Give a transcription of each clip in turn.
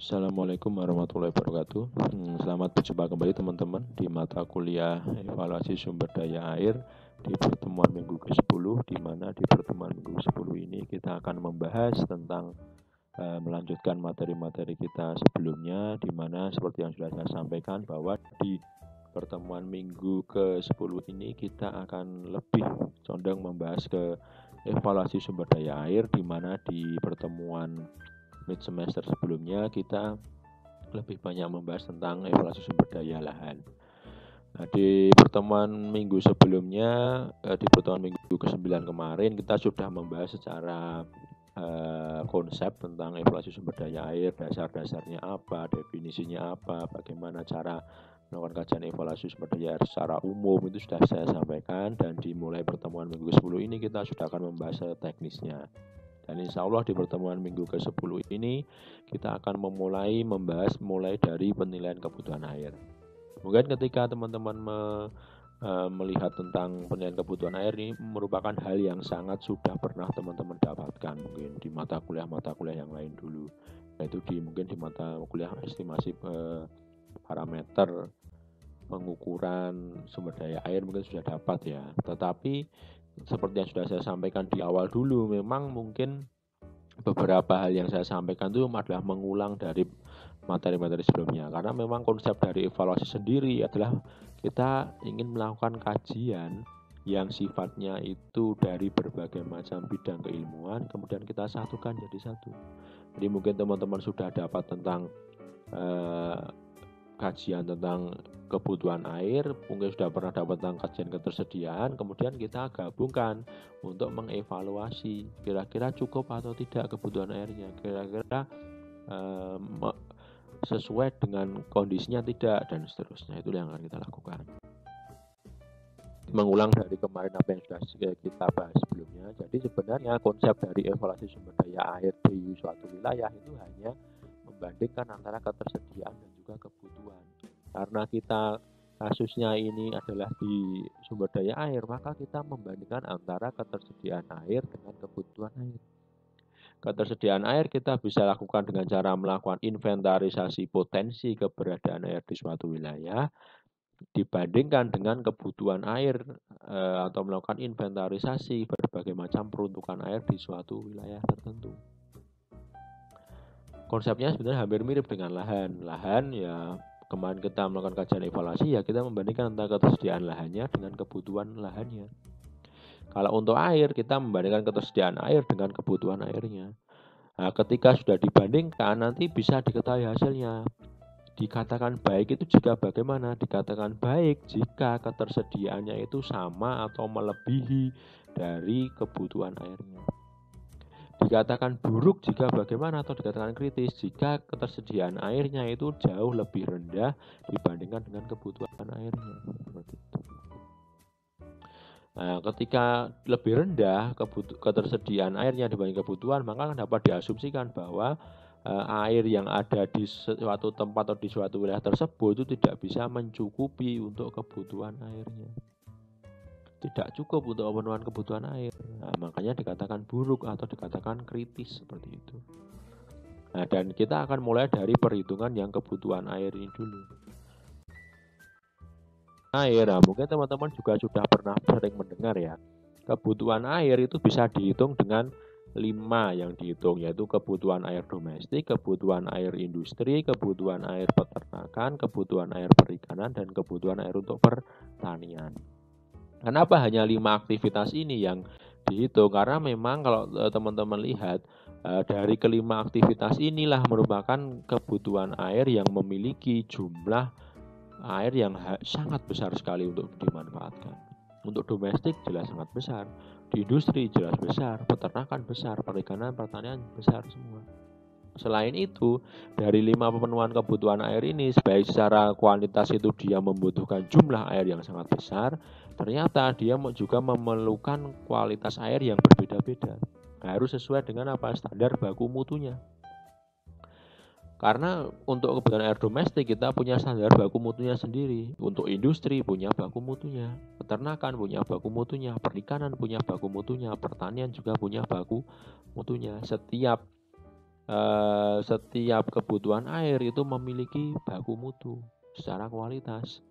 Assalamualaikum warahmatullahi wabarakatuh. Selamat berjumpa kembali teman-teman di mata kuliah evaluasi sumber daya air di pertemuan minggu ke-10, di mana di pertemuan minggu ke-10 ini kita akan membahas tentang melanjutkan materi-materi kita sebelumnya, di mana seperti yang sudah saya sampaikan bahwa di pertemuan minggu ke-10 ini kita akan lebih condong membahas ke evaluasi sumber daya air, di mana di pertemuan mid semester sebelumnya kita lebih banyak membahas tentang evaluasi sumber daya lahan. Nah, di pertemuan minggu sebelumnya, di pertemuan minggu ke-9 kemarin kita sudah membahas secara konsep tentang evaluasi sumber daya air, dasar-dasarnya apa, definisinya apa, bagaimana cara melakukan kajian evaluasi sumber daya air secara umum, itu sudah saya sampaikan. Dan dimulai pertemuan minggu ke-10 ini kita sudah akan membahas teknisnya. Dan insya Allah di pertemuan minggu ke-10 ini kita akan membahas mulai dari penilaian kebutuhan air. Mungkin ketika teman-teman melihat tentang penilaian kebutuhan air ini merupakan hal yang sangat sudah pernah teman-teman dapatkan mungkin di mata kuliah yang lain dulu, yaitu mungkin di mata kuliah estimasi parameter pengukuran sumber daya air mungkin sudah dapat ya. Tetapi seperti yang sudah saya sampaikan di awal dulu, memang mungkin beberapa hal yang saya sampaikan itu adalah mengulang dari materi-materi sebelumnya, karena memang konsep dari evaluasi sendiri adalah kita ingin melakukan kajian yang sifatnya itu dari berbagai macam bidang keilmuan, kemudian kita satukan jadi satu. Jadi mungkin teman-teman sudah dapat tentang kajian tentang kebutuhan air, mungkin sudah pernah dapat tentang kajian ketersediaan, kemudian kita gabungkan untuk mengevaluasi kira-kira cukup atau tidak kebutuhan airnya, kira-kira sesuai dengan kondisinya tidak, dan seterusnya. Itu yang akan kita lakukan. Mengulang dari kemarin apa yang sudah kita bahas sebelumnya. Jadi sebenarnya konsep dari evaluasi sumber daya air di suatu wilayah itu hanya membandingkan antara ketersediaan dan juga kebutuhan. Karena kita kasusnya ini adalah di sumber daya air, maka kita membandingkan antara ketersediaan air dengan kebutuhan air. Ketersediaan air kita bisa lakukan dengan cara melakukan inventarisasi potensi keberadaan air di suatu wilayah dibandingkan dengan kebutuhan air atau melakukan inventarisasi berbagai macam peruntukan air di suatu wilayah tertentu. Konsepnya sebenarnya hampir mirip dengan lahan. Lahan ya kemarin kita melakukan kajian evaluasi ya kita membandingkan antara ketersediaan lahannya dengan kebutuhan lahannya. Kalau untuk air kita membandingkan ketersediaan air dengan kebutuhan airnya. Nah, ketika sudah dibandingkan nanti bisa diketahui hasilnya. Dikatakan baik itu jika bagaimana? Dikatakan baik jika ketersediaannya itu sama atau melebihi dari kebutuhan airnya. Dikatakan buruk jika bagaimana, atau dikatakan kritis jika ketersediaan airnya itu jauh lebih rendah dibandingkan dengan kebutuhan airnya. Seperti itu. Nah, ketika lebih rendah ketersediaan airnya dibanding kebutuhan, maka dapat diasumsikan bahwa air yang ada di suatu tempat atau di suatu wilayah tersebut itu tidak bisa mencukupi untuk kebutuhan airnya. Tidak cukup untuk pemenuhan kebutuhan air. Nah, makanya dikatakan buruk atau dikatakan kritis seperti itu. Nah, dan kita akan mulai dari perhitungan yang kebutuhan air ini dulu. Air, nah mungkin teman-teman juga sudah pernah sering mendengar ya, kebutuhan air itu bisa dihitung dengan 5 yang dihitung, yaitu kebutuhan air domestik, kebutuhan air industri, kebutuhan air peternakan, kebutuhan air perikanan, dan kebutuhan air untuk pertanian. Kenapa hanya 5 aktivitas ini yang dihitung? Karena memang kalau teman-teman lihat dari kelima aktivitas inilah merupakan kebutuhan air yang memiliki jumlah air yang sangat besar sekali untuk dimanfaatkan. Untuk domestik jelas sangat besar, di industri jelas besar, peternakan besar, perikanan, pertanian besar semua. Selain itu, dari 5 pemenuhan kebutuhan air ini, baik secara kuantitas itu dia membutuhkan jumlah air yang sangat besar, ternyata dia juga memerlukan kualitas air yang berbeda-beda. Harus sesuai dengan apa? Standar baku mutunya. Karena untuk kebutuhan air domestik kita punya standar baku mutunya sendiri. Untuk industri punya baku mutunya, peternakan punya baku mutunya, perikanan punya baku mutunya, pertanian juga punya baku mutunya. Setiap setiap kebutuhan air itu memiliki baku mutu secara kualitas.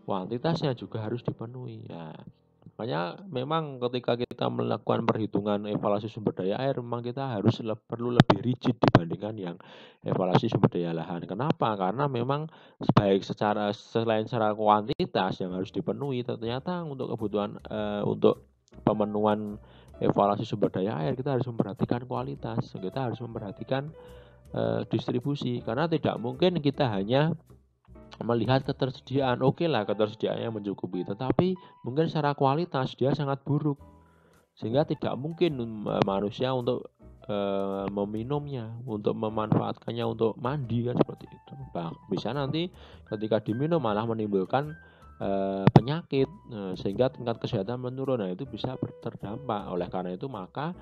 Kuantitasnya juga harus dipenuhi. Ya, makanya memang ketika kita melakukan perhitungan evaluasi sumber daya air, memang kita harus perlu lebih rigid dibandingkan yang evaluasi sumber daya lahan. Kenapa? Karena memang selain secara kuantitas yang harus dipenuhi, ternyata untuk kebutuhan untuk pemenuhan evaluasi sumber daya air kita harus memperhatikan kualitas, kita harus memperhatikan distribusi, karena tidak mungkin kita hanya melihat ketersediaan. Oke lah, ketersediaannya mencukupi, tetapi mungkin secara kualitas dia sangat buruk sehingga tidak mungkin manusia untuk meminumnya, untuk memanfaatkannya untuk mandi kan seperti itu. Bisa nanti ketika diminum malah menimbulkan penyakit sehingga tingkat kesehatan menurun. Nah, itu bisa terdampak. Oleh karena itu maka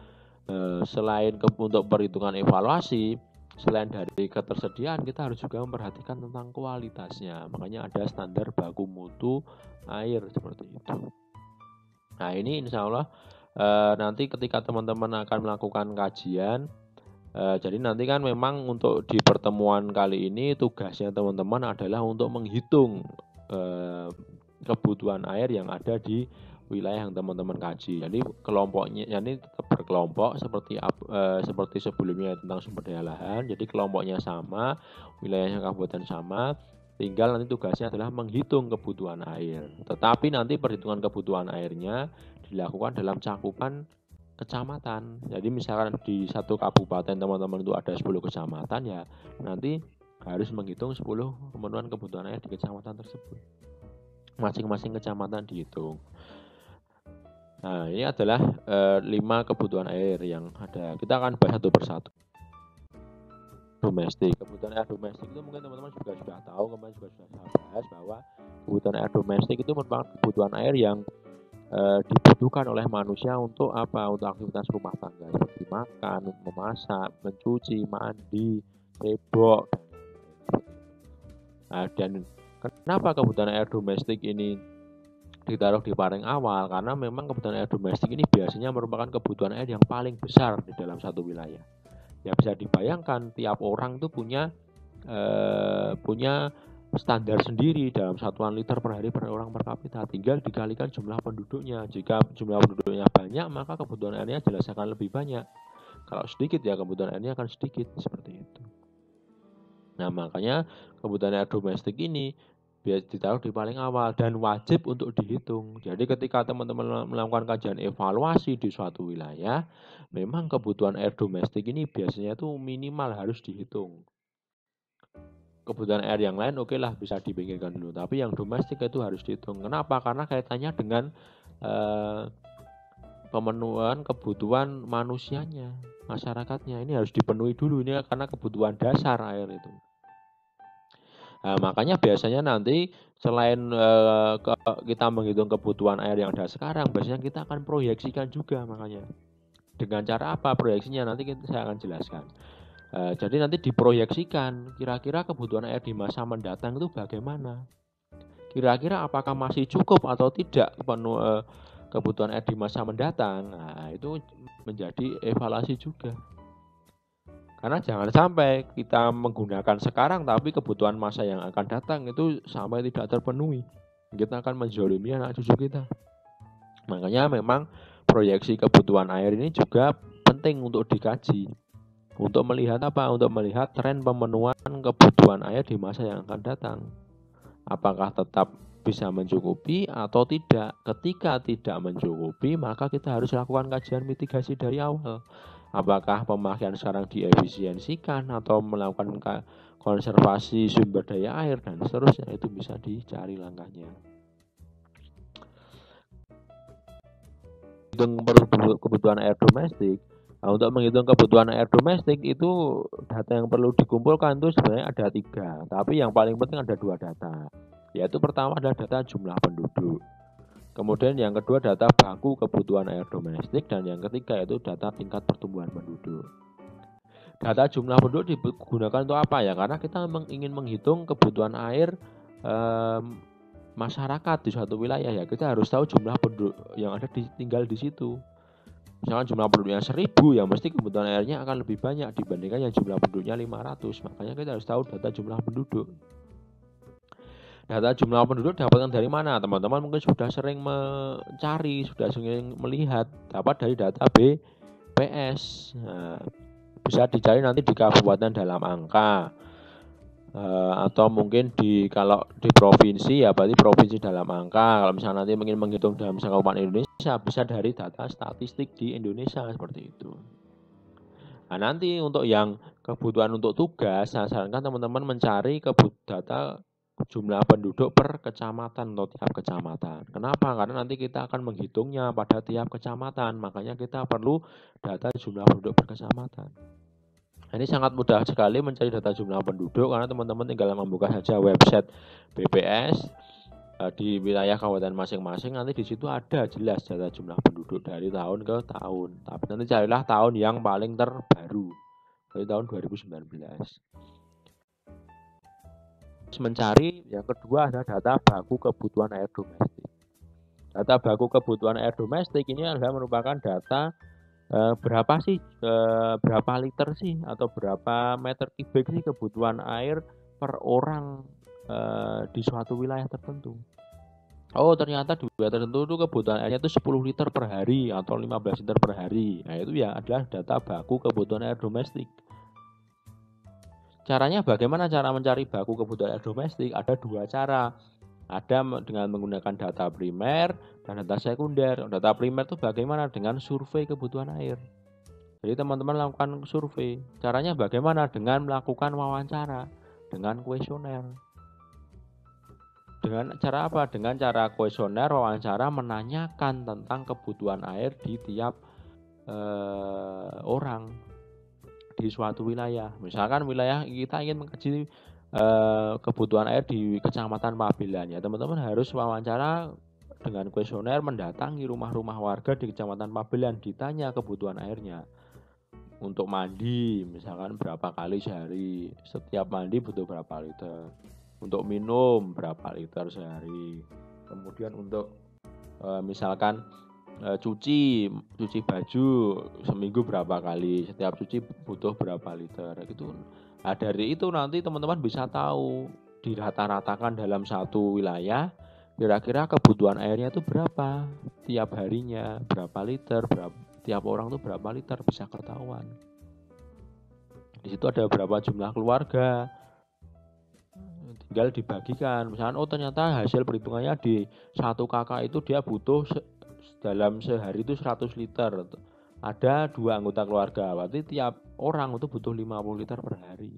selain untuk perhitungan evaluasi, selain dari ketersediaan, kita harus juga memperhatikan tentang kualitasnya. Makanya ada standar baku mutu air seperti itu. Nah, ini insya Allah nanti ketika teman-teman akan melakukan kajian, jadi nanti kan memang untuk di pertemuan kali ini tugasnya teman-teman adalah untuk menghitung kebutuhan air yang ada di wilayah yang teman-teman kaji. Jadi kelompoknya, ini tetap berkelompok seperti sebelumnya tentang sumber daya lahan. Jadi kelompoknya sama, wilayahnya kabupaten sama, tinggal nanti tugasnya adalah menghitung kebutuhan air. Tetapi nanti perhitungan kebutuhan airnya dilakukan dalam cakupan kecamatan. Jadi misalkan di satu kabupaten teman-teman itu ada 10 kecamatan, ya nanti harus menghitung 10 pemenuhan kebutuhan air di kecamatan tersebut. Masing-masing kecamatan dihitung. Nah, ini adalah 5 kebutuhan air yang ada. Kita akan bahas satu persatu. Domestik, kebutuhan air domestik itu mungkin teman-teman juga sudah tahu, kemarin juga sudah saya bahas bahwa kebutuhan air domestik itu merupakan kebutuhan air yang dibutuhkan oleh manusia untuk apa? Untuk aktivitas rumah tangga seperti makan, memasak, mencuci, mandi, cebok. Nah, dan kenapa kebutuhan air domestik ini ditaruh di paling awal? Karena memang kebutuhan air domestik ini biasanya merupakan kebutuhan air yang paling besar di dalam satu wilayah. Ya bisa dibayangkan tiap orang itu punya standar sendiri dalam satuan liter per hari per orang per kapita. Tinggal dikalikan jumlah penduduknya. Jika jumlah penduduknya banyak, maka kebutuhan airnya jelas akan lebih banyak. Kalau sedikit, ya kebutuhan airnya akan sedikit, seperti itu. Nah, makanya kebutuhan air domestik ini ditaruh di paling awal dan wajib untuk dihitung. Jadi ketika teman-teman melakukan kajian evaluasi di suatu wilayah, memang kebutuhan air domestik ini biasanya itu minimal harus dihitung. Kebutuhan air yang lain oke lah bisa dipikirkan dulu, tapi yang domestik itu harus dihitung. Kenapa? Karena kaitannya dengan pemenuhan kebutuhan manusianya, masyarakatnya. Ini harus dipenuhi dulu, ini karena kebutuhan dasar air itu. Nah, makanya biasanya nanti selain kita menghitung kebutuhan air yang ada sekarang, biasanya kita akan proyeksikan juga. Makanya dengan cara apa proyeksinya nanti saya akan jelaskan. Jadi nanti diproyeksikan kira-kira kebutuhan air di masa mendatang itu bagaimana. Kira-kira apakah masih cukup atau tidak kebutuhan air di masa mendatang. Nah, itu menjadi evaluasi juga. Karena jangan sampai kita menggunakan sekarang tapi kebutuhan masa yang akan datang itu sampai tidak terpenuhi. Kita akan menzalimi anak cucu kita. Makanya memang proyeksi kebutuhan air ini juga penting untuk dikaji. Untuk melihat apa? Untuk melihat tren pemenuhan kebutuhan air di masa yang akan datang. Apakah tetap bisa mencukupi atau tidak. Ketika tidak mencukupi, maka kita harus lakukan kajian mitigasi dari awal. Apakah pemakaian sekarang diefisiensikan atau melakukan konservasi sumber daya air dan seterusnya, itu bisa dicari langkahnya. Hitung kebutuhan air domestik. Nah, untuk menghitung kebutuhan air domestik itu data yang perlu dikumpulkan itu sebenarnya ada 3, tapi yang paling penting ada 2 data. Yaitu pertama adalah data jumlah penduduk. Kemudian yang kedua data baku kebutuhan air domestik, dan yang ketiga itu data tingkat pertumbuhan penduduk. Data jumlah penduduk digunakan untuk apa ya? Karena kita ingin menghitung kebutuhan air masyarakat di suatu wilayah, ya kita harus tahu jumlah penduduk yang ada tinggal di situ. Misalkan jumlah penduduknya 1000, ya mesti kebutuhan airnya akan lebih banyak dibandingkan yang jumlah penduduknya 500. Makanya kita harus tahu data jumlah penduduk. Data jumlah penduduk dapatkan dari mana? Teman-teman mungkin sudah sering mencari, sudah sering melihat, dapat dari data BPS. Nah, bisa dicari nanti di kabupaten dalam angka. Atau mungkin kalau di provinsi ya berarti provinsi dalam angka. Kalau misalnya nanti ingin menghitung dalam misalnya kabupaten Indonesia, bisa dari data statistik di Indonesia seperti itu. Nah, nanti untuk yang kebutuhan untuk tugas, saya sarankan teman-teman mencari data jumlah penduduk per kecamatan atau tiap kecamatan. Kenapa? Karena nanti kita akan menghitungnya pada tiap kecamatan. Makanya kita perlu data jumlah penduduk per kecamatan. Ini sangat mudah sekali mencari data jumlah penduduk karena teman-teman tinggal membuka saja website BPS di wilayah kabupaten masing-masing. Nanti di situ ada jelas data jumlah penduduk dari tahun ke tahun. Tapi nanti carilah tahun yang paling terbaru, dari tahun 2019. Mencari yang kedua adalah data baku kebutuhan air domestik. Data baku kebutuhan air domestik ini adalah merupakan data berapa liter sih atau berapa meter kubik sih kebutuhan air per orang di suatu wilayah tertentu. Oh, ternyata di wilayah tertentu itu kebutuhan airnya itu 10 liter per hari atau 15 liter per hari. Nah, itu ya adalah data baku kebutuhan air domestik. Caranya bagaimana cara mencari baku kebutuhan air domestik? Ada dua cara. Ada dengan menggunakan data primer dan data sekunder. Data primer itu bagaimana? Dengan survei kebutuhan air. Jadi teman-teman lakukan survei. Caranya bagaimana? Dengan melakukan wawancara, dengan kuesioner. Dengan cara apa? Dengan cara kuesioner, wawancara, menanyakan tentang kebutuhan air di tiap orang di suatu wilayah. Misalkan wilayah kita ingin mengkaji kebutuhan air di Kecamatan Pabelan, ya teman-teman harus wawancara dengan kuesioner, mendatangi rumah-rumah warga di Kecamatan Pabelan, ditanya kebutuhan airnya. Untuk mandi misalkan berapa kali sehari, setiap mandi butuh berapa liter, untuk minum berapa liter sehari, kemudian untuk misalkan cuci baju seminggu berapa kali, setiap cuci butuh berapa liter gitu. Nah, dari itu nanti teman-teman bisa tahu dirata-ratakan dalam satu wilayah kira-kira kebutuhan airnya itu berapa tiap harinya, berapa liter, tiap orang itu berapa liter, bisa ketahuan. Di situ ada berapa jumlah keluarga, tinggal dibagikan. Misalkan oh ternyata hasil perhitungannya di satu kakak itu dia butuh dalam sehari itu 100 liter. Ada 2 anggota keluarga, berarti tiap orang itu butuh 50 liter per hari.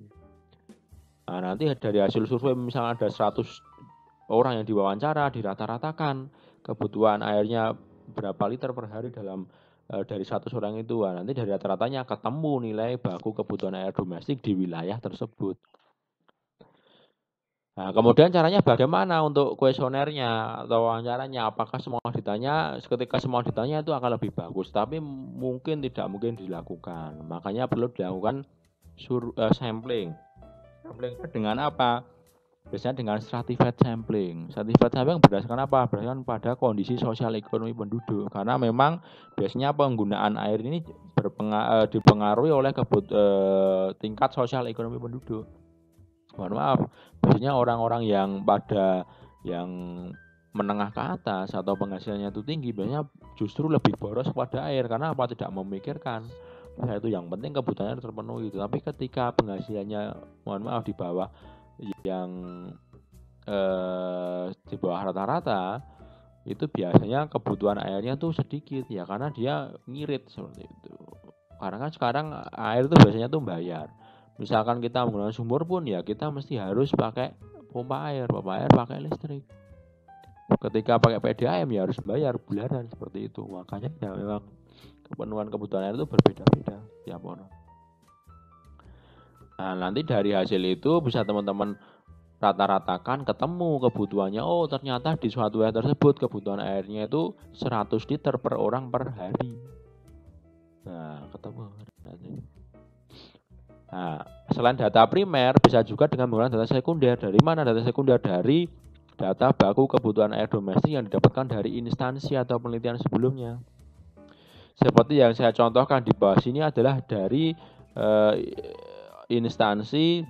Nah, nanti dari hasil survei misalnya ada 100 orang yang diwawancara, dirata-ratakan kebutuhan airnya berapa liter per hari dari 100 orang itu. Nah, nanti dari rata-ratanya ketemu nilai baku kebutuhan air domestik di wilayah tersebut. Nah, kemudian caranya bagaimana untuk kuesionernya atau wawancaranya? Apakah semua ditanya? Ketika semua ditanya itu akan lebih bagus, tapi tidak mungkin dilakukan. Makanya perlu dilakukan sampling. Sampling dengan apa? Biasanya dengan stratified sampling. Stratified sampling berdasarkan apa? Berdasarkan pada kondisi sosial ekonomi penduduk. Karena memang biasanya penggunaan air ini dipengaruhi oleh tingkat sosial ekonomi penduduk. Mohon maaf, biasanya orang-orang yang menengah ke atas atau penghasilannya itu tinggi biasanya justru lebih boros pada air. Karena apa? Tidak memikirkan. Nah, itu yang penting kebutuhannya terpenuhi. Tapi ketika penghasilannya mohon maaf di bawah di bawah rata-rata, itu biasanya kebutuhan airnya tuh sedikit ya, karena dia ngirit seperti itu. Karena kan sekarang air itu biasanya tuh bayar. Misalkan kita menggunakan sumur pun ya kita mesti harus pakai pompa air pakai listrik. Ketika pakai PDAM ya harus bayar bulanan seperti itu. Makanya ya memang kepenuhan kebutuhan air itu berbeda-beda tiap orang. Nah, nanti dari hasil itu bisa teman-teman rata-ratakan, ketemu kebutuhannya. Oh, ternyata di suatu wilayah tersebut kebutuhan airnya itu 100 liter per orang per hari. Nah, ketemu. Nah, selain data primer, bisa juga dengan menggunakan data sekunder. Dari mana data sekunder? Dari data baku kebutuhan air domestik yang didapatkan dari instansi atau penelitian sebelumnya. seperti yang saya contohkan di bawah sini adalah dari instansi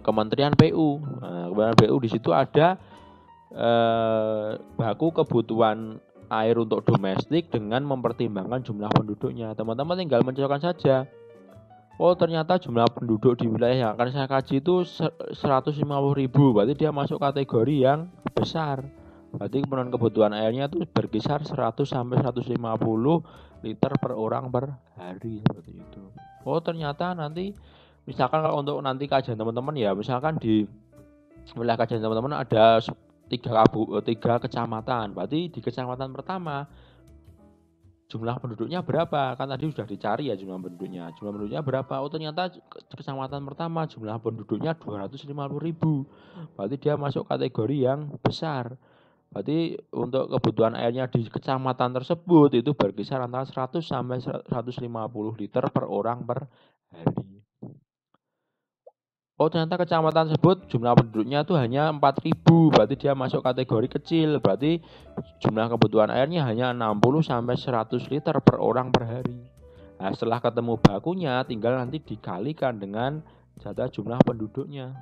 Kementerian PU. Kementerian PU di situ ada baku kebutuhan air untuk domestik dengan mempertimbangkan jumlah penduduknya. Teman-teman tinggal mencocokkan saja. Oh, ternyata jumlah penduduk di wilayah yang akan saya kaji itu 150.000, berarti dia masuk kategori yang besar. Berarti kebutuhan airnya itu berkisar 100 sampai 150 liter per orang per hari, seperti itu. Oh, ternyata nanti misalkan kalau untuk nanti kajian teman-teman ya, misalkan di wilayah kajian teman-teman ada 3 kecamatan. Berarti di kecamatan pertama jumlah penduduknya berapa? Kan tadi sudah dicari ya jumlah penduduknya. Jumlah penduduknya berapa? Oh, ternyata kecamatan pertama jumlah penduduknya 250.000. Berarti dia masuk kategori yang besar. Berarti untuk kebutuhan airnya di kecamatan tersebut itu berkisar antara 100 sampai 150 liter per orang per hari. Oh, ternyata kecamatan tersebut jumlah penduduknya itu hanya 4.000, berarti dia masuk kategori kecil. Berarti jumlah kebutuhan airnya hanya 60 sampai 100 liter per orang per hari. Nah, setelah ketemu bakunya tinggal nanti dikalikan dengan jumlah penduduknya.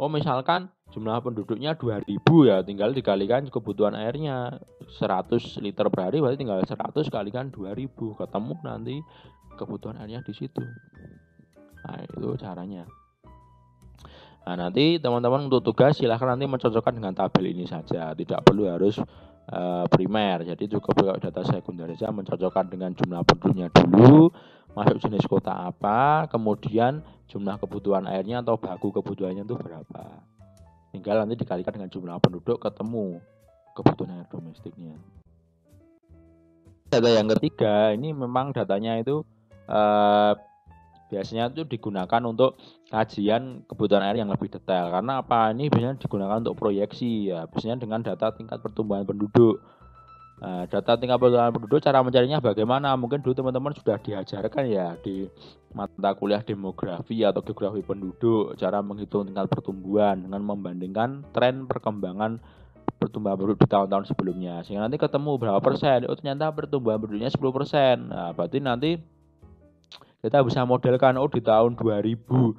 Oh, misalkan jumlah penduduknya 2.000 ya, tinggal dikalikan kebutuhan airnya 100 liter per hari, berarti tinggal 100 kalikan 2.000, ketemu nanti kebutuhan airnya di situ. Nah, itu caranya. Nah, nanti teman-teman untuk tugas silahkan nanti mencocokkan dengan tabel ini saja, tidak perlu harus primer. Jadi cukup data sekunder saja, mencocokkan dengan jumlah penduduknya dulu, masuk jenis kota apa, kemudian jumlah kebutuhan airnya atau baku kebutuhannya itu berapa. Tinggal nanti dikalikan dengan jumlah penduduk, ketemu kebutuhan air domestiknya. Data yang ketiga ini memang datanya itu biasanya itu digunakan untuk kajian kebutuhan air yang lebih detail. Karena apa? Ini biasanya digunakan untuk proyeksi ya, biasanya dengan data tingkat pertumbuhan penduduk. Data tingkat pertumbuhan penduduk, cara mencarinya bagaimana? Mungkin dulu teman-teman sudah diajarkan ya di mata kuliah demografi atau geografi penduduk, cara menghitung tingkat pertumbuhan dengan membandingkan tren perkembangan pertumbuhan penduduk di tahun-tahun sebelumnya. Sehingga nanti ketemu berapa persen? Oh, ternyata pertumbuhan penduduknya 10%. Nah, berarti nanti kita bisa modelkan, oh di tahun 2021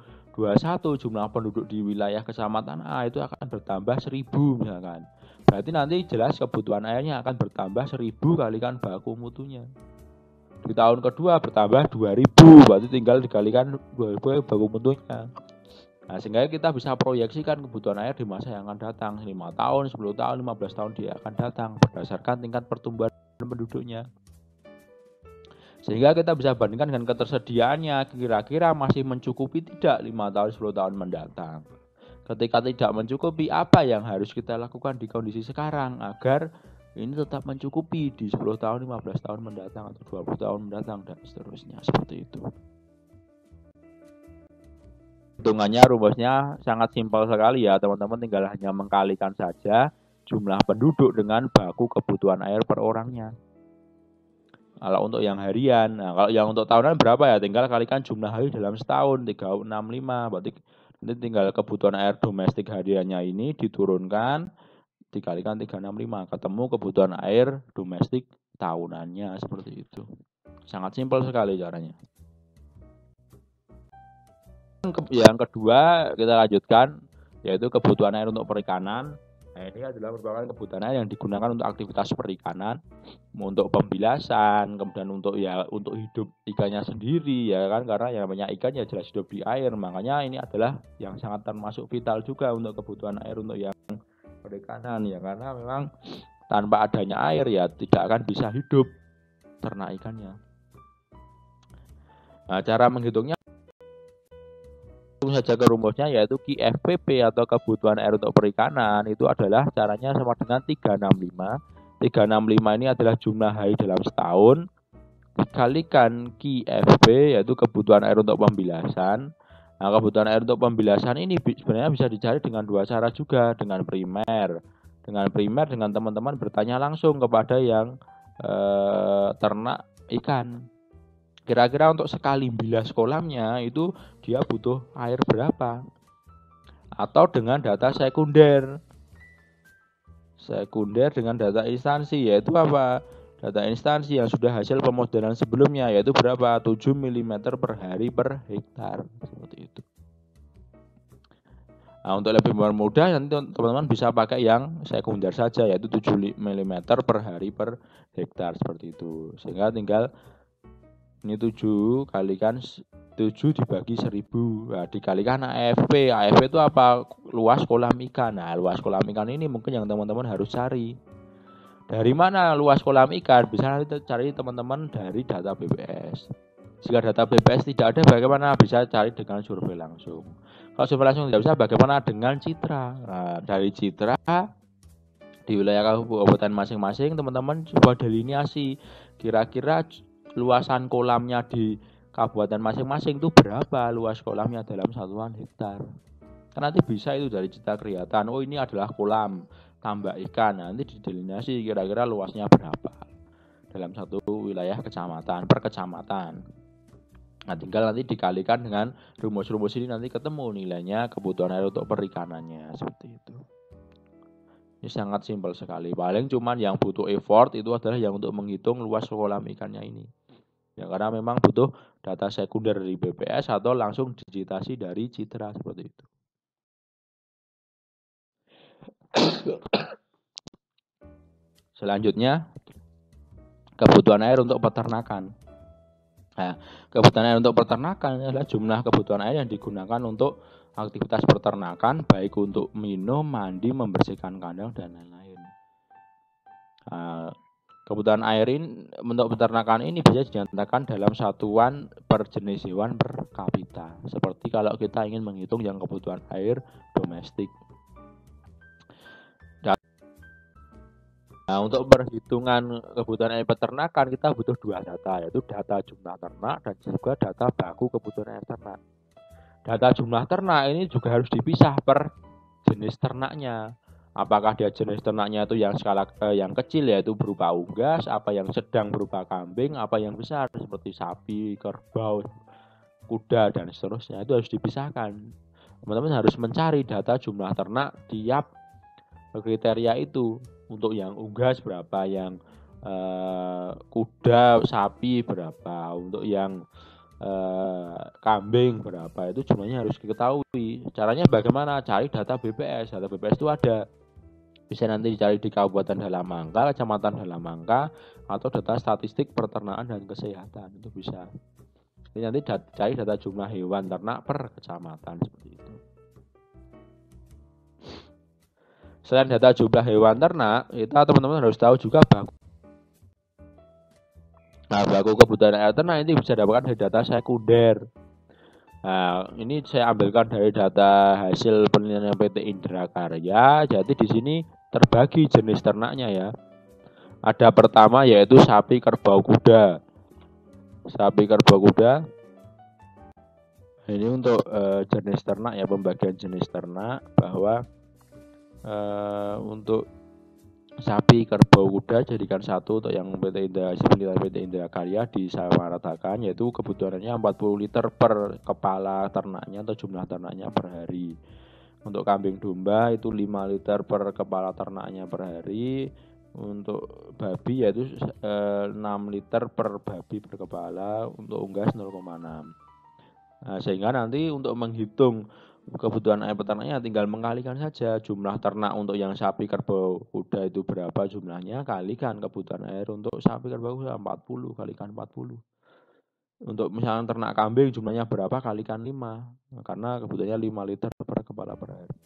jumlah penduduk di wilayah kecamatan A itu akan bertambah 1.000 misalkan. Berarti nanti jelas kebutuhan airnya akan bertambah 1.000 kalikan baku mutunya. Di tahun kedua bertambah 2.000, berarti tinggal dikalikan 2.000 baku mutunya. Nah, sehingga kita bisa proyeksikan kebutuhan air di masa yang akan datang, 5 tahun, 10 tahun, 15 tahun dia akan datang berdasarkan tingkat pertumbuhan penduduknya. Sehingga kita bisa bandingkan dengan ketersediaannya, kira-kira masih mencukupi tidak 5 tahun, 10 tahun mendatang. Ketika tidak mencukupi, apa yang harus kita lakukan di kondisi sekarang agar ini tetap mencukupi di 10 tahun, 15 tahun mendatang atau 20 tahun mendatang dan seterusnya, seperti itu. Hitungannya rumusnya sangat simpel sekali ya teman-teman, tinggal hanya mengkalikan saja jumlah penduduk dengan baku kebutuhan air per orangnya. Kalau untuk yang harian, nah kalau yang untuk tahunan berapa ya? Tinggal kalikan jumlah hari dalam setahun 365, berarti nanti tinggal kebutuhan air domestik hariannya ini diturunkan dikalikan 365, ketemu kebutuhan air domestik tahunannya, seperti itu. Sangat simpel sekali caranya. Yang kedua kita lanjutkan, yaitu kebutuhan air untuk perikanan. Nah, ini adalah merupakan kebutuhan air yang digunakan untuk aktivitas perikanan, untuk pembilasan, kemudian untuk hidup ikannya sendiri ya kan, karena yang namanya ikan ya jelas hidup di air. Makanya ini adalah yang sangat termasuk vital juga untuk kebutuhan air untuk yang perikanan ya, karena memang tanpa adanya air ya tidak akan bisa hidup ternak ikannya. Nah, cara menghitungnya saja ke rumusnya, yaitu QFPP atau kebutuhan air untuk perikanan itu adalah caranya sama dengan 365. 365 ini adalah jumlah hari dalam setahun dikalikan QFP, yaitu kebutuhan air untuk pembilasan. Nah, kebutuhan air untuk pembilasan ini sebenarnya bisa dicari dengan dua cara juga, dengan primer. Dengan teman-teman bertanya langsung kepada yang ternak ikan. Kira-kira untuk sekali bilas kolamnya itu dia butuh air berapa? Atau dengan data sekunder. sekunder dengan data instansi, yaitu apa? Data instansi yang sudah hasil pemodelan sebelumnya, yaitu berapa? 7 mm per hari per hektar, seperti itu. Nah, untuk lebih mudah nanti teman-teman bisa pakai yang sekunder saja, yaitu 7 mm per hari per hektar, seperti itu. Sehingga tinggal ini 7 kalikan 7 dibagi 1000, nah, dikalikan AFP. AFP itu apa? Luas kolam ikan. Nah, luas kolam ikan ini mungkin yang teman-teman harus cari. Dari mana luas kolam ikan? Bisa nanti cari teman-teman dari data BPS. Jika data BPS tidak ada, bagaimana? Bisa cari dengan survei langsung. Kalau survei langsung tidak bisa, bagaimana dengan citra? Nah, dari citra di wilayah kabupaten masing-masing, teman-teman coba delineasi kira-kira luasan kolamnya di kabupaten masing-masing itu berapa luas kolamnya dalam satuan hektar. Kan nanti bisa itu dari citra kelihatan, oh ini adalah kolam tambak ikan. Nanti didelineasi kira-kira luasnya berapa dalam satu wilayah kecamatan per kecamatan. Nah, tinggal nanti dikalikan dengan rumus-rumus ini, nanti ketemu nilainya kebutuhan air untuk perikanannya, seperti itu. Ini sangat simpel sekali. Paling cuman yang butuh effort itu adalah yang untuk menghitung luas kolam ikannya ini. Ya, karena memang butuh data sekunder dari BPS atau langsung digitasi dari citra, seperti itu. Selanjutnya, kebutuhan air untuk peternakan. Nah, kebutuhan air untuk peternakan adalah jumlah kebutuhan air yang digunakan untuk aktivitas peternakan, baik untuk minum, mandi, membersihkan kandang, dan lain-lain. Nah, kebutuhan air ini untuk peternakan ini bisa dinyatakan dalam satuan per jenis hewan per kapita. Seperti kalau kita ingin menghitung yang kebutuhan air domestik. Nah, untuk perhitungan kebutuhan air peternakan kita butuh dua data, yaitu data jumlah ternak dan juga data baku kebutuhan air ternak. Data jumlah ternak ini juga harus dipisah per jenis ternaknya. Apakah dia jenis ternaknya itu yang skala yang kecil, yaitu berupa unggas, apa yang sedang berupa kambing, apa yang besar seperti sapi, kerbau, kuda, dan seterusnya. Itu harus dipisahkan. Teman-teman harus mencari data jumlah ternak tiap kriteria itu. Untuk yang unggas berapa, yang kuda, sapi berapa, untuk yang kambing berapa, itu jumlahnya harus diketahui. Caranya bagaimana? Cari data BPS. Data BPS itu ada, bisa nanti dicari di Kabupaten Dalamangka, Kecamatan Dalamangka, atau data statistik peternakan dan kesehatan, itu bisa. Jadi nanti cari data jumlah hewan ternak per kecamatan, seperti itu. Selain data jumlah hewan ternak, kita teman-teman harus tahu juga baku. Nah, baku kebutuhan air ternak ini bisa dapatkan dari data sekunder. Nah, ini saya ambilkan dari data hasil penelitian PT Indra Karya. Jadi di sini terbagi jenis ternaknya ya. Ada pertama yaitu sapi kerbau kuda. Sapi kerbau kuda. Ini untuk jenis ternak ya, pembagian jenis ternak, bahwa untuk sapi kerbau kuda jadikan satu untuk yang PT Indra Karya disamaratakan, yaitu kebutuhannya 40 liter per kepala ternaknya atau jumlah ternaknya per hari. Untuk kambing domba itu 5 liter per kepala ternaknya per hari. Untuk babi yaitu 6 liter per babi per kepala. Untuk unggas 0,6. Nah, sehingga nanti untuk menghitung kebutuhan air peternaknya tinggal mengalikan saja jumlah ternak untuk yang sapi kerbau kuda itu berapa jumlahnya, kalikan kebutuhan air untuk sapi kerbau kuda 40, kalikan 40. Untuk misalnya ternak kambing jumlahnya berapa, kalikan 5, karena kebutuhannya 5 liter per kepala per hari.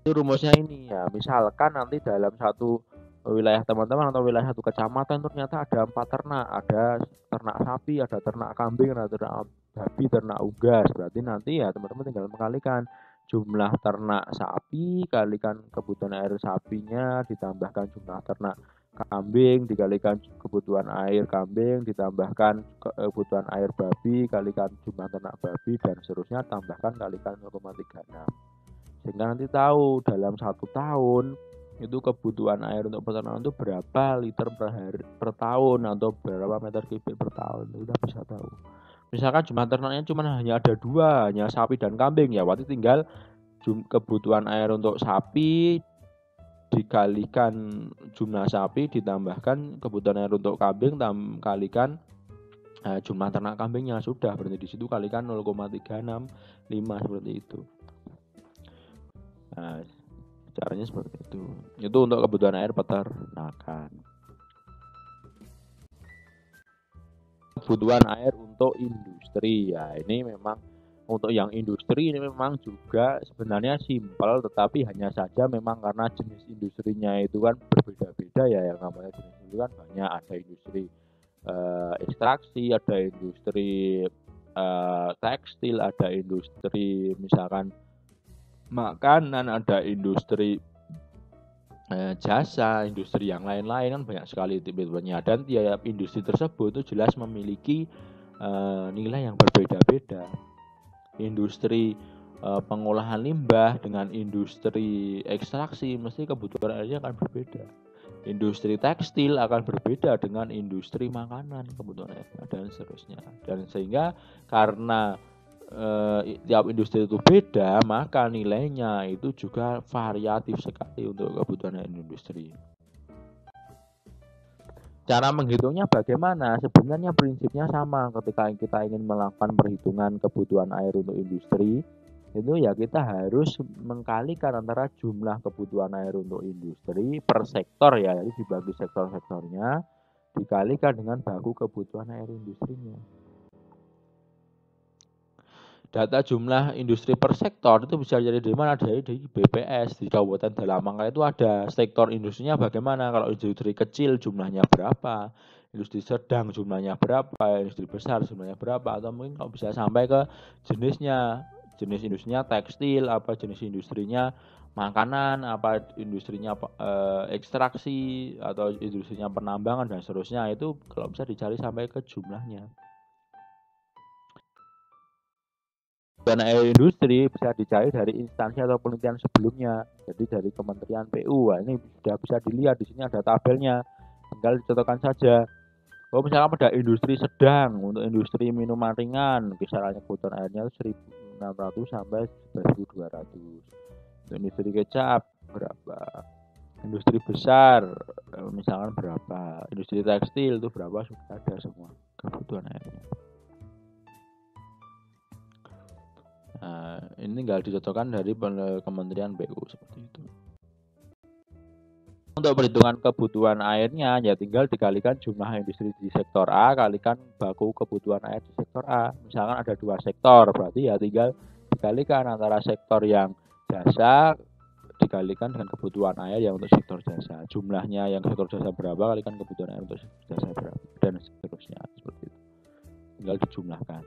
Itu rumusnya ini ya. Misalkan nanti dalam satu wilayah teman-teman atau wilayah satu kecamatan ternyata ada 4 ternak, ada ternak sapi, ada ternak kambing, ada ternak babi, ternak unggas. Berarti nanti ya teman-teman tinggal mengalikan jumlah ternak sapi kalikan kebutuhan air sapinya, ditambahkan jumlah ternak kambing dikalikan kebutuhan air kambing, ditambahkan kebutuhan air babi kalikan jumlah ternak babi, dan seterusnya tambahkan kalikan 0,36. Sehingga nanti tahu dalam 1 tahun itu kebutuhan air untuk peternakan itu berapa liter per hari per tahun, atau berapa meter kubik per tahun, itu kita bisa tahu. Misalkan jumlah ternaknya cuma hanya ada 2, hanya sapi dan kambing, ya berarti tinggal kebutuhan air untuk sapi dikalikan jumlah sapi, ditambahkan kebutuhan air untuk kambing, kalikan jumlah ternak kambingnya, sudah berarti di situ kalikan 0,365 seperti itu. Nah, caranya seperti itu. Itu untuk kebutuhan air peternakan. Kebutuhan air untuk industri, ya ini memang untuk yang industri ini memang juga sebenarnya simpel, tetapi hanya saja memang karena jenis industrinya itu kan berbeda-beda ya, yang namanya jenis industri kan banyak, ada industri ekstraksi, ada industri tekstil, ada industri misalkan makanan, ada industri jasa, industri yang lain-lain, kan banyak sekali tipe-tipenya, dan tiap industri tersebut itu jelas memiliki nilai yang berbeda-beda. Industri pengolahan limbah dengan industri ekstraksi mesti kebutuhan airnya akan berbeda. Industri tekstil akan berbeda dengan industri makanan kebutuhan airnya, dan seterusnya. Dan sehingga karena tiap industri itu beda, maka nilainya itu juga variatif sekali untuk kebutuhan air industri. Cara menghitungnya bagaimana? Sebenarnya prinsipnya sama. Ketika kita ingin melakukan perhitungan kebutuhan air untuk industri, itu ya kita harus mengkalikan antara jumlah kebutuhan air untuk industri per sektor ya, jadi dibagi sektor-sektornya, dikalikan dengan baku kebutuhan air industrinya. Data jumlah industri per sektor itu bisa jadi dari mana? Dari BPS. Di Kabupaten Dalamangka itu ada sektor industrinya bagaimana, kalau industri kecil jumlahnya berapa, industri sedang jumlahnya berapa, industri besar jumlahnya berapa, atau mungkin kalau bisa sampai ke jenisnya, jenis industrinya tekstil, apa jenis industrinya makanan, apa industrinya ekstraksi, atau industrinya penambangan dan seterusnya. Itu kalau bisa dicari sampai ke jumlahnya. Dana air industri bisa dicari dari instansi atau penelitian sebelumnya, jadi dari Kementerian PU. Nah, ini sudah bisa dilihat, di sini ada tabelnya, tinggal dicocokkan saja. Oh, misalnya pada industri sedang, untuk industri minuman ringan, kisarannya kebutuhan airnya 1.600 sampai 1.200. Untuk industri kecap berapa? Industri besar misalkan berapa? Industri tekstil itu berapa? Sudah ada semua kebutuhan airnya. Nah, ini tinggal dicocokkan dari Kementerian PU seperti itu. Untuk perhitungan kebutuhan airnya ya tinggal dikalikan jumlah industri di sektor A kalikan baku kebutuhan air di sektor A. Misalkan ada 2 sektor, berarti ya tinggal dikalikan antara sektor yang jasa dikalikan dengan kebutuhan air yang untuk sektor jasa. Jumlahnya yang sektor jasa berapa kalikan kebutuhan air untuk sektor jasa berapa, dan seterusnya seperti itu. Tinggal dijumlahkan.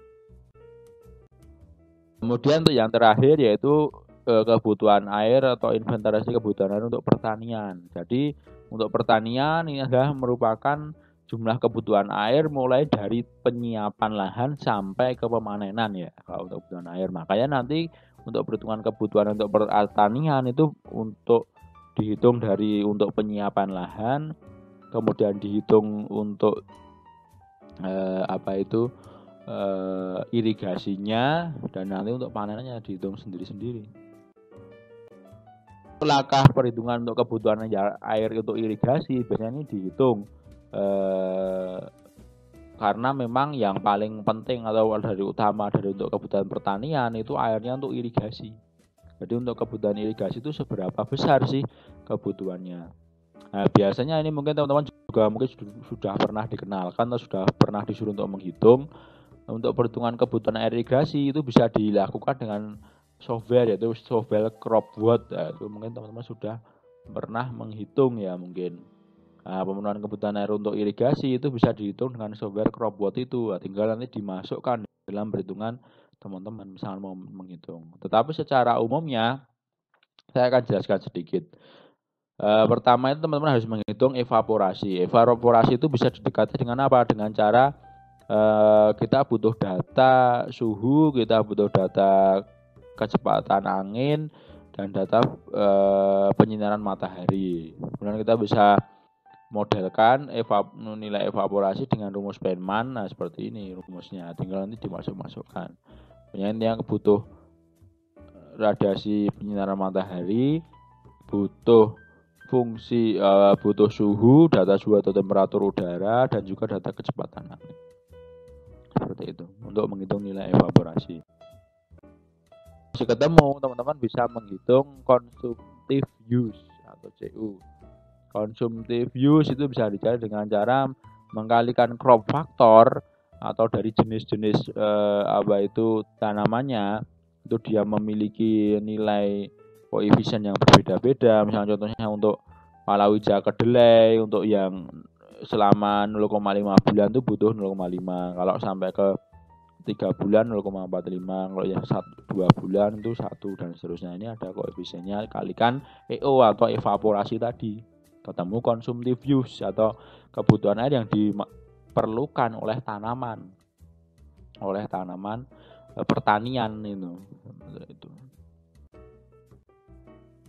Kemudian untuk yang terakhir yaitu kebutuhan air atau inventarisasi kebutuhan air untuk pertanian. Jadi untuk pertanian ini adalah merupakan jumlah kebutuhan air mulai dari penyiapan lahan sampai ke pemanenan ya, kalau untuk kebutuhan air. Makanya nanti untuk perhitungan kebutuhan untuk pertanian itu untuk dihitung dari untuk penyiapan lahan, kemudian dihitung untuk irigasinya, dan nanti untuk panennya dihitung sendiri-sendiri. Langkah perhitungan untuk kebutuhan air untuk irigasi biasanya ini dihitung karena memang yang paling penting atau dari utama dari untuk kebutuhan pertanian itu airnya untuk irigasi. Jadi untuk kebutuhan irigasi itu seberapa besar sih kebutuhannya. Nah, biasanya ini mungkin teman-teman juga mungkin sudah pernah dikenalkan atau sudah pernah disuruh untuk menghitung. Untuk perhitungan kebutuhan air irigasi itu bisa dilakukan dengan software, yaitu software CropWatt. Nah, itu mungkin teman-teman sudah pernah menghitung ya mungkin. Nah, pemenuhan kebutuhan air untuk irigasi itu bisa dihitung dengan software CropWatt itu. Nah, tinggal nanti dimasukkan dalam perhitungan teman-teman misalnya mau menghitung. Tetapi secara umumnya saya akan jelaskan sedikit. Pertama itu teman-teman harus menghitung evaporasi. Evaporasi itu bisa didekati dengan apa? Dengan cara kita butuh data suhu, kita butuh data kecepatan angin, dan data penyinaran matahari. Kemudian kita bisa modelkan nilai evaporasi dengan rumus Feynman. Nah, seperti ini rumusnya, tinggal nanti dimasukkan. Yang butuh radiasi penyinaran matahari, butuh fungsi butuh suhu, data suhu atau temperatur udara, dan juga data kecepatan angin. Seperti itu untuk menghitung nilai evaporasi. Jika ketemu, teman-teman bisa menghitung consumptive use atau CU. Consumptive use itu bisa dicari dengan cara mengkalikan crop factor atau dari jenis-jenis tanamannya, itu dia memiliki nilai koefisien yang berbeda-beda. Misalnya contohnya untuk palawija kedelai, untuk yang selama 0,5 bulan itu butuh 0,5. Kalau sampai ke 3 bulan 0,45, kalau yang 2 bulan itu 1, dan seterusnya. Ini ada koefisiennya, kalikan EO atau evaporasi tadi, ketemu consumptive use atau kebutuhan air yang diperlukan oleh tanaman pertanian itu.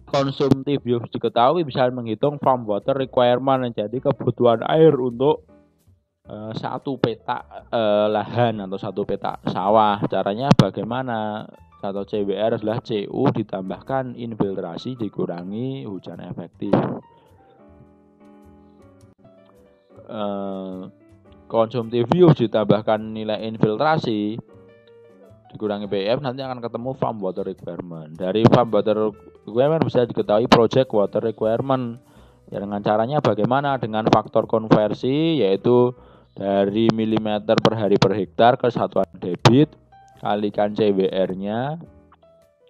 Consumptive use diketahui bisa menghitung farm water requirement, jadi kebutuhan air untuk satu petak lahan atau satu petak sawah. Caranya bagaimana? Atau CWR adalah CU ditambahkan infiltrasi dikurangi hujan efektif. Consumptive use ditambahkan nilai infiltrasi dikurangi PM, nanti akan ketemu farm water requirement. Dari farm water requirement bisa diketahui project water requirement. Ya, dengan caranya bagaimana? Dengan faktor konversi, yaitu dari milimeter per hari per hektar ke satuan debit, kalikan CWR-nya,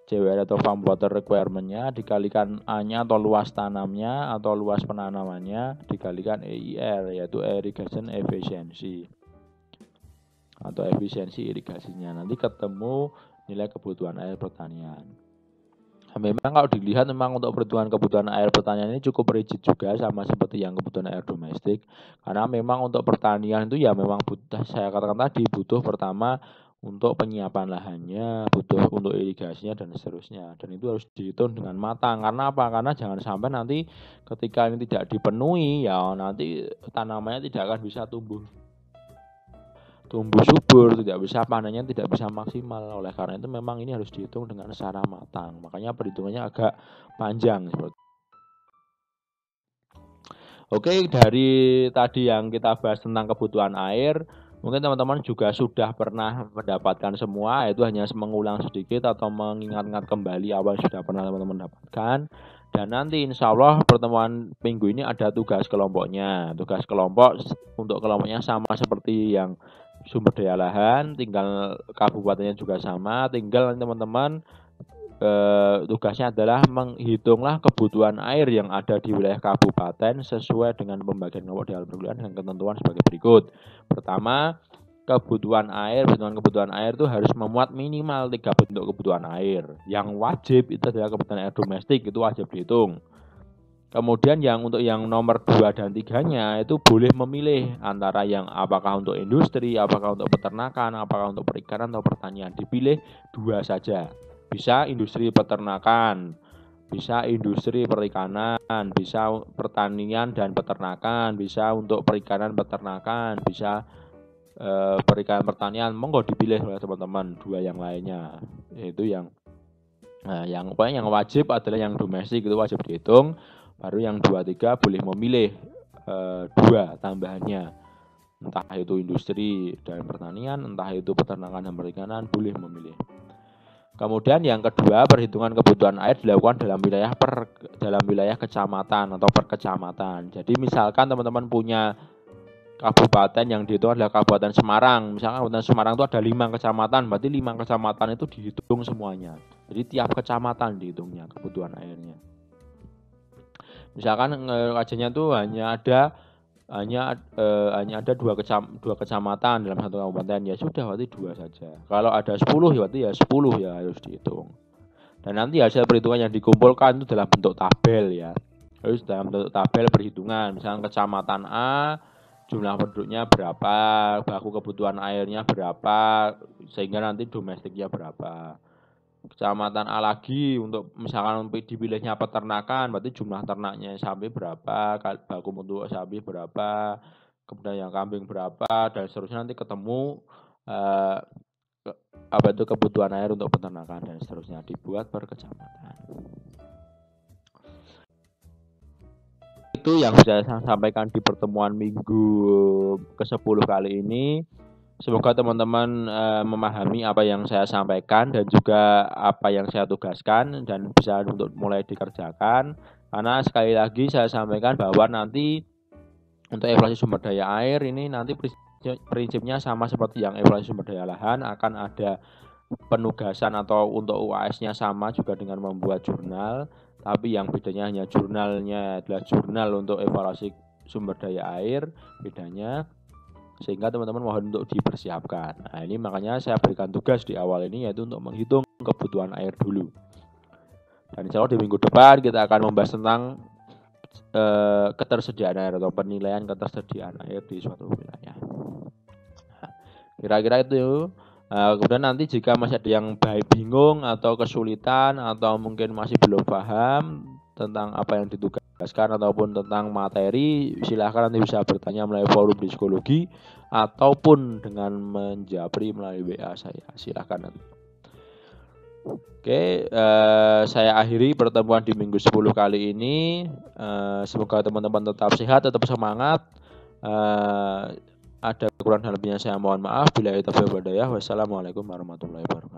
CWR atau farm water requirement-nya, dikalikan A-nya atau luas tanamnya atau luas penanamannya, dikalikan EIR, yaitu irrigation efficiency atau efisiensi irigasinya. Nanti ketemu nilai kebutuhan air pertanian. Memang kalau dilihat memang untuk kebutuhan air pertanian ini cukup rigid juga, sama seperti yang kebutuhan air domestik. Karena memang untuk pertanian itu ya memang butuh, saya katakan tadi, butuh pertama untuk penyiapan lahannya, butuh untuk irigasinya dan seterusnya. Dan itu harus dihitung dengan matang. Karena apa? Karena jangan sampai nanti ketika ini tidak dipenuhi, ya nanti tanamannya tidak akan bisa tumbuh subur, tidak bisa panennya, tidak bisa maksimal. Oleh karena itu memang ini harus dihitung dengan secara matang. Makanya perhitungannya agak panjang. Oke, dari tadi yang kita bahas tentang kebutuhan air, mungkin teman-teman juga sudah pernah mendapatkan semua, itu hanya mengulang sedikit atau mengingat-ingat kembali apa yang sudah pernah teman-teman dapatkan. Dan nanti insya Allah pertemuan minggu ini ada tugas kelompoknya. Tugas kelompok untuk kelompoknya sama seperti yang sumber daya lahan, tinggal kabupatennya juga sama, tinggal teman-teman tugasnya adalah menghitunglah kebutuhan air yang ada di wilayah kabupaten sesuai dengan pembagian kelompok di alam perkuliahan dengan ketentuan sebagai berikut. Pertama, kebutuhan air itu harus memuat minimal 3 bentuk kebutuhan air. Yang wajib itu adalah kebutuhan air domestik, itu wajib dihitung. Kemudian untuk yang nomor 2 dan 3-nya itu boleh memilih antara yang apakah untuk industri, apakah untuk peternakan, apakah untuk perikanan atau pertanian. Dipilih 2 saja. Bisa industri peternakan, bisa industri perikanan, bisa pertanian dan peternakan, bisa untuk perikanan peternakan, bisa perikanan pertanian. Monggo dipilih oleh teman-teman 2 yang lainnya. Itu yang yang wajib adalah yang domestik, itu wajib dihitung. Baru yang 2-3 boleh memilih 2 tambahannya, entah itu industri dan pertanian, entah itu peternakan dan perikanan, boleh memilih. Kemudian yang kedua, perhitungan kebutuhan air dilakukan dalam wilayah kecamatan atau perkecamatan. Jadi misalkan teman-teman punya kabupaten yang dihitung adalah Kabupaten Semarang. Misalkan Kabupaten Semarang itu ada 5 kecamatan, berarti 5 kecamatan itu dihitung semuanya. Jadi tiap kecamatan dihitungnya kebutuhan airnya. Misalkan kajiannya tuh hanya ada 2 kecamatan dalam satu kabupaten, ya sudah berarti 2 saja. Kalau ada 10 ya berarti ya 10 ya harus dihitung. Dan nanti hasil perhitungan yang dikumpulkan itu dalam bentuk tabel ya. Harus dalam bentuk tabel perhitungan. Misalkan kecamatan A jumlah penduduknya berapa, baku kebutuhan airnya berapa, sehingga nanti domestiknya berapa. Kecamatan A lagi untuk misalkan dipilihnya peternakan, berarti jumlah ternaknya sapi berapa, baku mutu sapi berapa, kemudian yang kambing berapa, dan seterusnya. Nanti ketemu kebutuhan air untuk peternakan dan seterusnya, dibuat per kecamatan. itu yang bisa saya sampaikan di pertemuan minggu ke-10 kali ini. Semoga teman-teman memahami apa yang saya sampaikan dan juga apa yang saya tugaskan dan bisa untuk mulai dikerjakan. Karena sekali lagi saya sampaikan bahwa nanti untuk evaluasi sumber daya air ini nanti prinsipnya sama seperti yang evaluasi sumber daya lahan, akan ada penugasan atau untuk UAS-nya sama juga dengan membuat jurnal, tapi yang bedanya hanya jurnalnya adalah jurnal untuk evaluasi sumber daya air bedanya, sehingga teman-teman mohon untuk dipersiapkan. Nah, ini makanya saya berikan tugas di awal ini yaitu untuk menghitung kebutuhan air dulu. Dan insya Allah di minggu depan kita akan membahas tentang ketersediaan air atau penilaian ketersediaan air di suatu wilayah. Nah, kira-kira itu. Kemudian nanti jika masih ada yang bingung atau kesulitan atau mungkin masih belum paham tentang apa yang ditugaskan ataupun tentang materi, silahkan nanti bisa bertanya melalui forum di psikologi ataupun dengan menjapri melalui WA saya. Silahkan nanti. Oke, saya akhiri pertemuan di minggu 10 kali ini. Semoga teman-teman tetap sehat, tetap semangat. Ada kurang dan lebihnya saya mohon maaf. Bila itu hidayah. Wassalamualaikum warahmatullahi wabarakatuh.